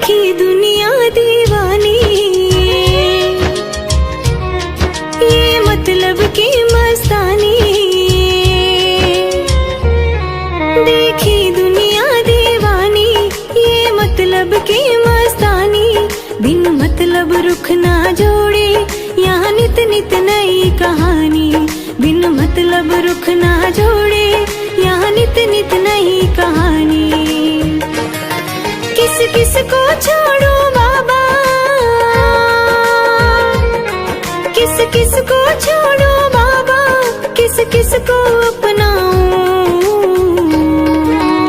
देखी दुनिया दीवानी, ये मतलब की मस्तानी। देखी दुनिया दीवानी, ये मतलब की मस्तानी। बिन मतलब रुख ना जोड़े, यहाँ नित नित नई कहानी। बिन मतलब रुख ना जोड़े, यहाँ नित नित नई कहानी। किस किस को छोड़ो बाबा, किस किस को छोड़ो बाबा, किस किस को अपनाऊं।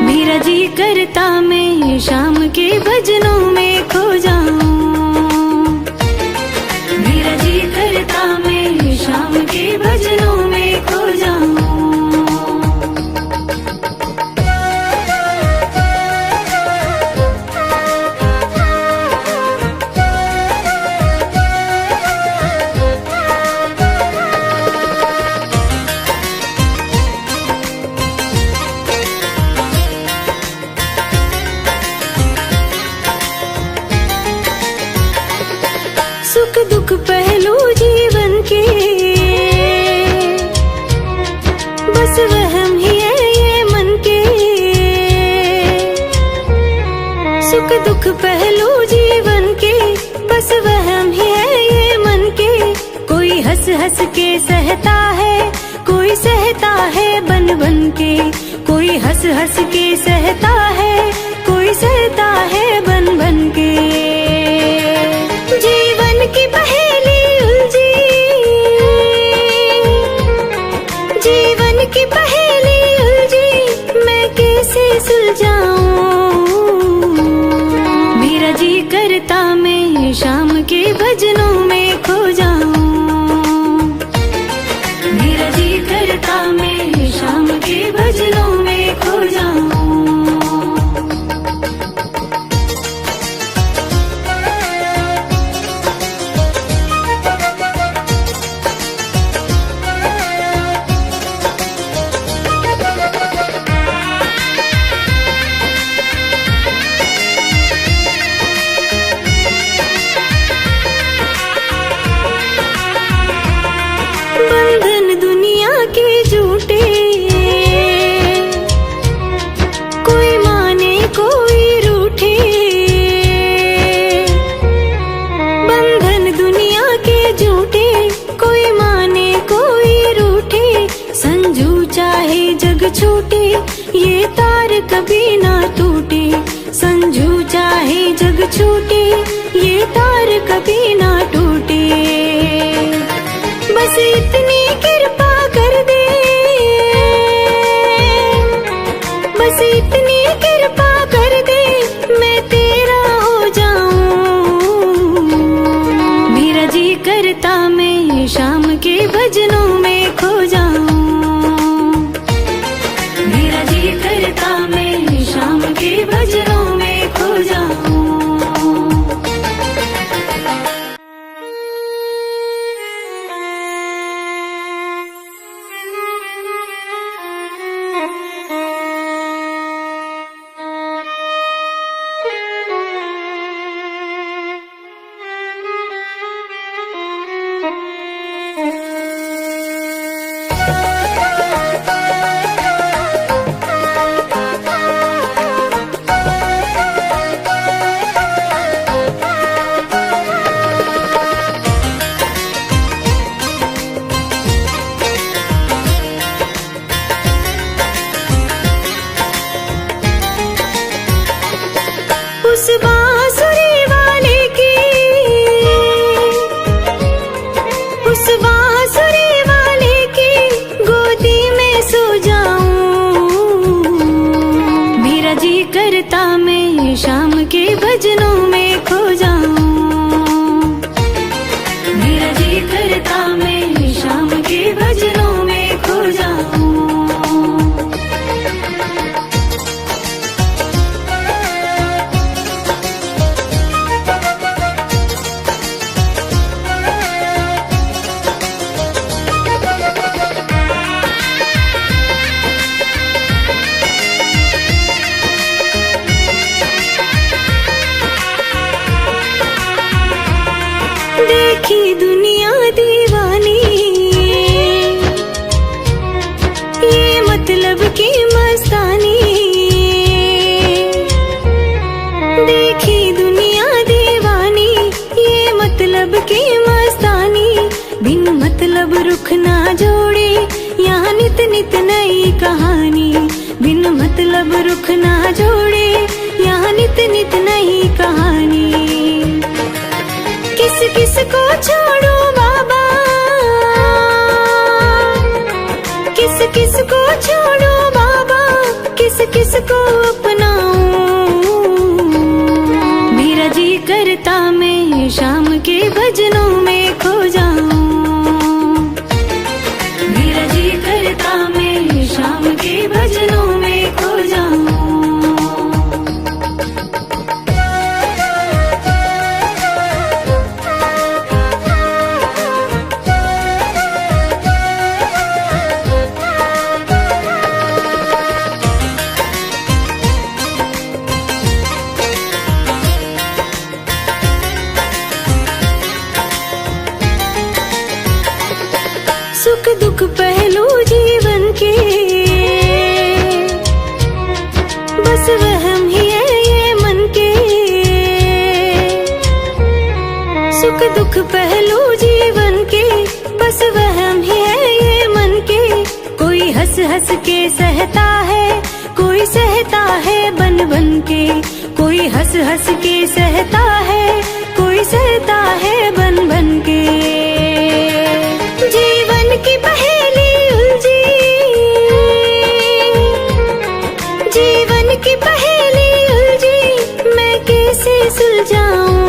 मेरा जी करता मैं शाम के भजनों में खो जाऊं। मेरा जी करता मैं शाम के भजनों में खो जाऊं। सुख दुख पहलू जीवन के, बस वहम ही है ये मन के। सुख दुख पहलू जीवन के, बस वहम ही है ये मन के। कोई हंस हंस के सहता है, कोई सहता है बन बन के। कोई हंस हंस के सहता है, कोई सहता है बन बन के। जीवन की पहेली उलझी, जीवन की पहेली उलझी, मैं कैसे सुलझाऊं। मेरा जी करता मैं शाम के भजनों में खो जाऊं। मेरा जी करता मैं शाम के भजनों में खो जाऊं। बंधन दुनिया के झूठे, कोई माने कोई रूठे। बंधन दुनिया के झूठे, कोई माने कोई रूठे। संजू चाहे जग छूटे, ये तार कभी ना टूटे। संजू चाहे जग छूटे, ये तार कभी ना टूटे। बस इतनी कृपा कर दे, बस इतनी कृपा कर दे, मैं तेरा हो जाऊं। मेरा जी करता मैं शाम के भजनों में खो जाऊं। मेरा जी करता मैं शाम के भजनों में खो जाऊं। देखी दुनिया दीवानी, ये मतलब की मस्तानी। बिन मतलब रुख ना जोड़े, यहाँ नित नित नई कहानी। बिन मतलब रुख ना जोड़े, यहाँ नित नित नई कहानी। किस किस को छोड़ो बाबा, किस किस को छोड़ो बाबा, किस किस को अपनाऊं। मेरा जी करता मैं शाम के भजनों में खो जाऊं। मेरा जी करता मैं शाम के भजनों में खो जाऊं। सुख दुख पहलू जीवन के, बस वहम ही है ये मन के। सुख दुख पहलू जीवन के, बस वहम ही है ये मन के। कोई हंस हंस के सहता है, कोई सहता है बन बन के। कोई हंस हंस के सहता है, कोई सहता है बन बन के। जीवन की पहेली उलझी, जीवन की पहेली उलझी, मैं कैसे सुलझाऊं।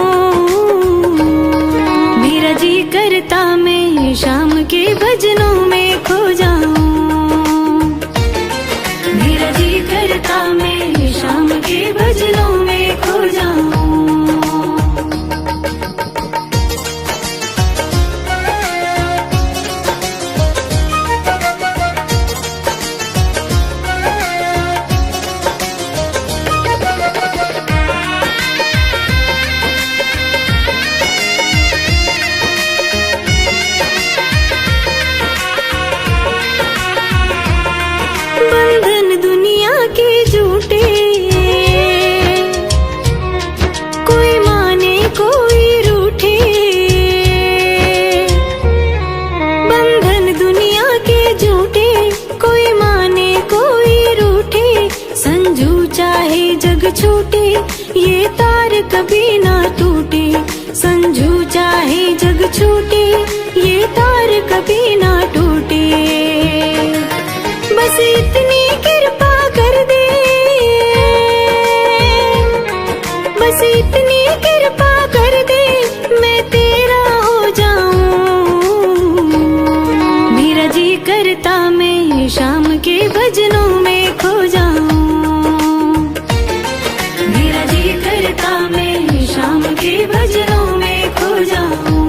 मेरा जी करता मैं शाम के भजनों में खो जाऊं। मेरा जी करता मैं शाम के भजनों में खो जाऊं। बंधन दुनिया के झूठे, कोई माने कोई रूठे। बंधन दुनिया के झूठे, कोई माने कोई रूठे। संजू चाहे जग छूटे, ये तार कभी ना टूटे। संजू चाहे जग छूटे, ये तार कभी ना टूटे। बस इतनी कृपा कर दे, बस इतनी कृपा कर दे, मैं तेरा हो जाऊं। मेरा जी करता मैं शाम के भजनों में खो जाऊं। मेरा जी करता मैं शाम के भजनों में खो जाऊं।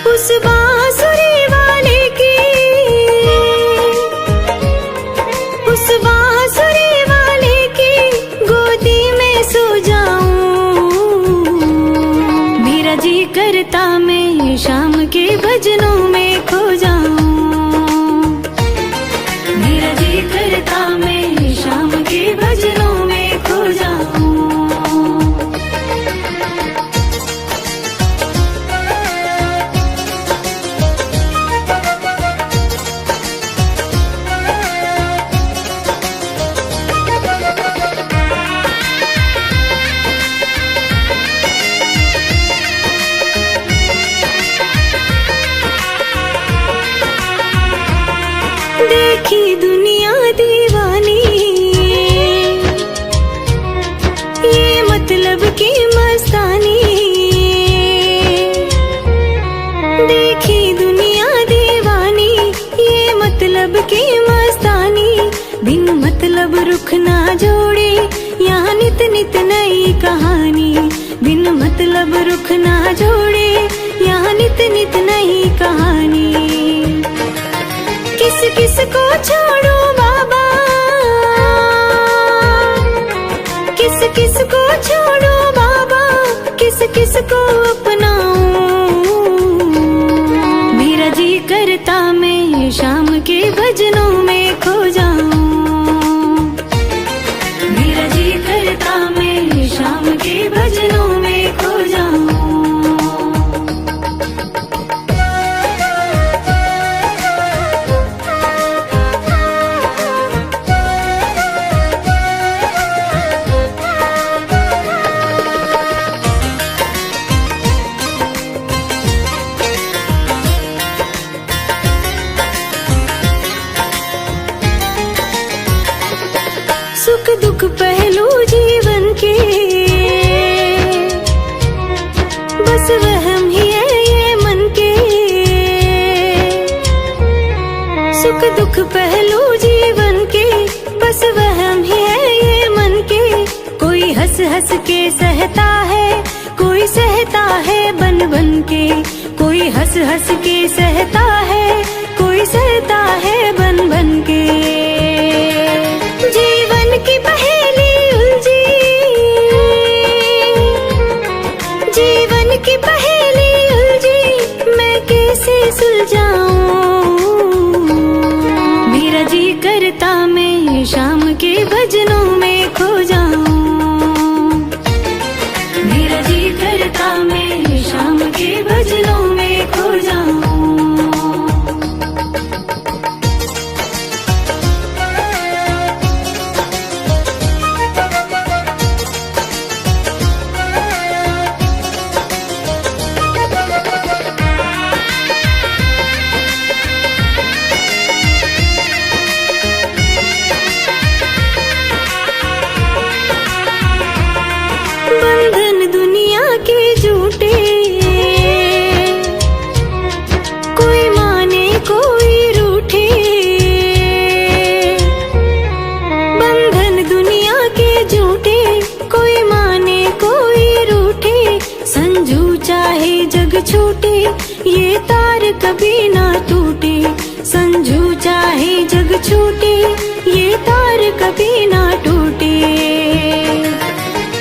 उस बांसुरी वाले की, उस बांसुरी वाले की गोदी में सो जाऊं। मेरा जी करता मैं शाम के भजनों में खो जाऊं। मेरा जी करता मैं शाम के भजनों में खो जाऊं। ना जोड़े, यहाँ नित नित नई कहानी। बिन मतलब रुख ना जोड़े, यहाँ नित नित नई कहानी। किस किस को छोड़ो बाबा, किस किस को छोड़ो बाबा, किस किस को अपनाऊं। मेरा जी करता मैं शाम के भजनों में खो जाऊं। मेरा जी करता मैं शाम के भजनों में खो जाऊं। सुख दुख पहलू जीवन के, बस वहम ही है ये मन के। सुख दुख पहलू जीवन के, बस वहम ही है ये मन के। कोई हंस हंस के सहता है, कोई सहता है बन बन के। कोई हंस हंस के सहता है, कोई सहता है बन बन के। जीवन की पहेली उलझी, जीवन की पहेली उलझी, मैं कैसे सुलझाऊं। मेरा जी करता मैं शाम के भजनों में खो जाऊं। मेरा जी करता मैं शाम के भजनों में खो जाऊं। बंधन दुनिया के झूठे, कोई माने कोई रूठे। बंधन दुनिया के झूठे, कोई माने कोई रूठे। संजू चाहे जग छूटे, ये तार कभी ना टूटे। संजू चाहे जग छूटे, ये तार कभी ना टूटे।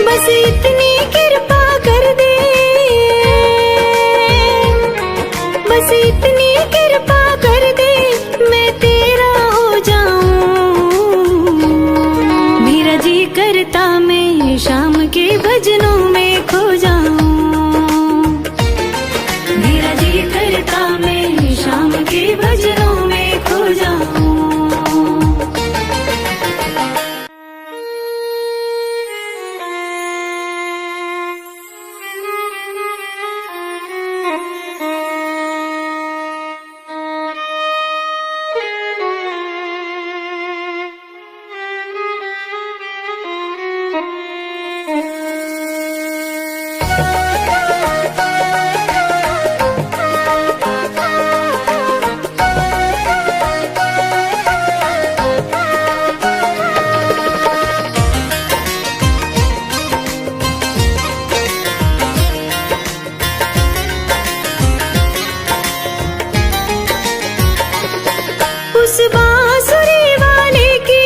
बस इतनी कृपा कर दे, बस इतनी कृपा कर दे, मैं तेरा हो जाऊं। मेरा जी करता मैं शाम के भजनों में खो जाऊं। मेरा जी करता मैं शाम के भजनों में खो जाऊं। उस बांसुरी वाले की,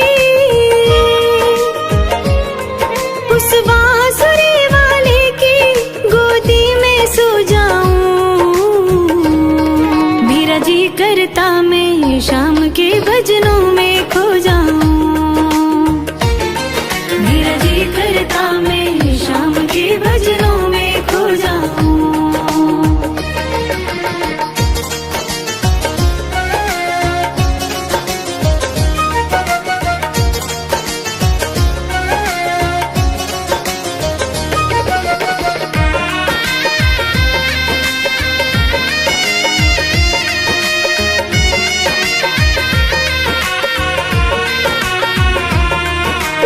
उस बांसुरी वाले की गोदी में सो जाऊं। मेरा जी करता मैं शाम के भजनों में खो जाऊं। मेरा जी करता मैं शाम के भजनों में खो जाऊं।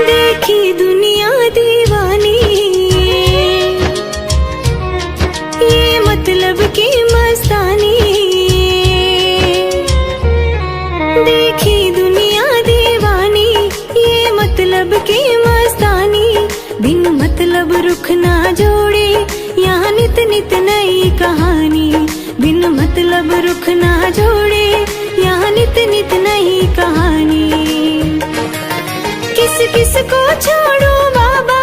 देखी दुनिया दीवानी, ये मतलब की मस्तानी। देखी दुनिया दीवानी, ये मतलब ना जोड़े, यहाँ नित नित नई कहानी। बिन मतलब रुख ना जोड़े, यहाँ नित नित नई कहानी। किस किस को छोड़ो बाबा,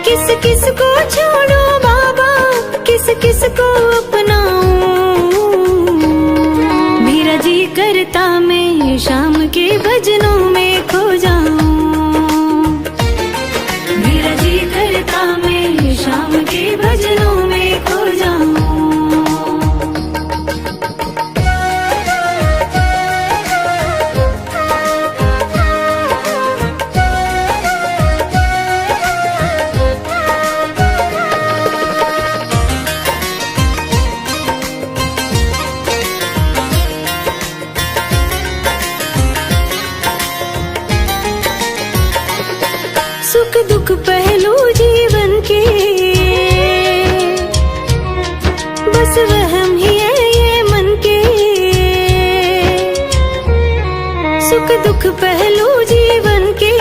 किस किस को छोड़ो बाबा, किस किस को अपनाऊं। मेरा जी करता मैं शाम के भजनों में खो जाऊं। मेरा जी करता मैं शाम के भजनों में खो जाऊं। सुख दुख पहलू जीवन के, बस वहम ही है ये मन के। सुख दुख पहलू जीवन के,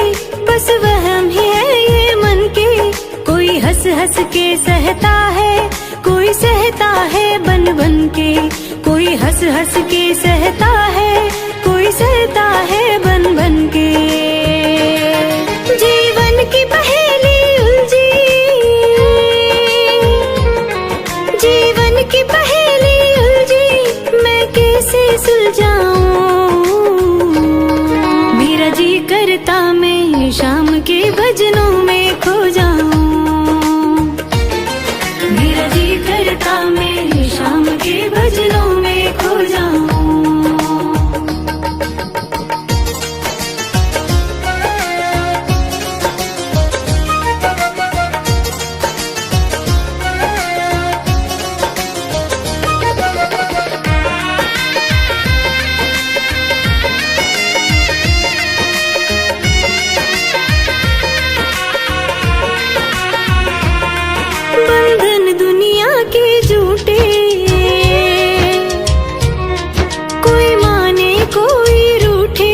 बस वहम ही है ये मन के। कोई हंस हंस के सहता है, कोई सहता है बन बन के। कोई हंस हंस के सहता है, कोई सहता है बन बन के। जीवन की पहेली उलझी, जीवन की पहेली उलझी, मैं कैसे सुलझाऊं। मेरा जी करता मैं शाम के भजनों में खो जाऊं। मेरा जी करता मैं शाम के भजनों में खो जाऊं। बंधन दुनिया के झूठे, कोई माने कोई रूठे।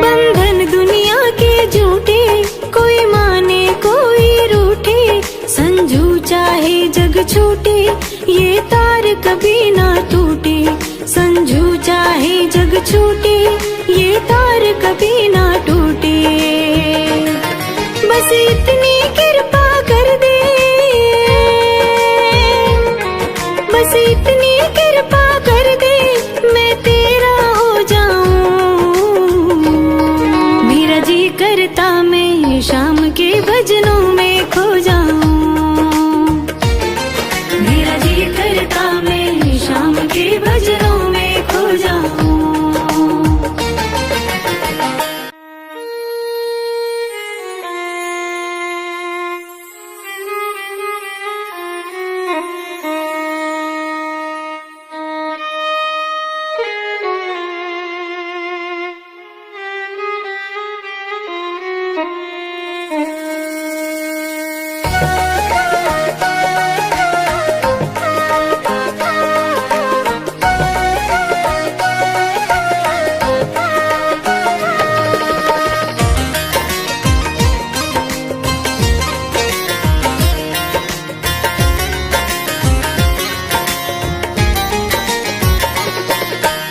बंधन दुनिया के झूठे, कोई माने कोई रूठे। संजू चाहे जग छूटे, ये तार कभी ना टूटे। संजू चाहे जग छूटे, ये तार कभी ना टूटे। बस इतनी कृपा कर दे, बस इतनी कृपा कर दे, मैं तेरा हो जाऊं। मेरा जी करता मैं शाम के भजनों में खो जाऊं। मेरा जी करता मैं शाम के भजनों में खो जाऊं।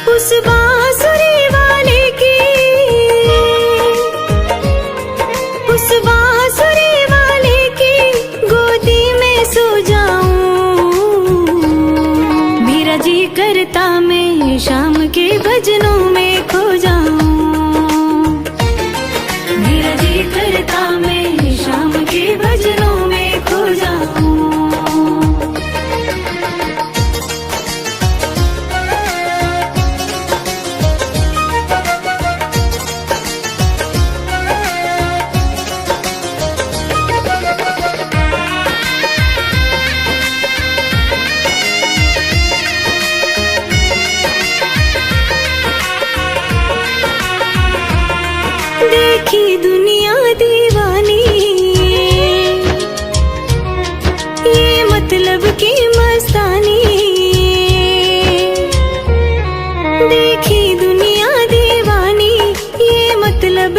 उस बांसुरी वाले की, उस बांसुरी वाले की गोदी में सो जाऊं। मेरा जी करता मैं शाम के भजनों में खो जाऊं। मेरा जी करता मैं शाम के भजनों में खो जाऊं। देखी दुनिया दीवानी, ये मतलब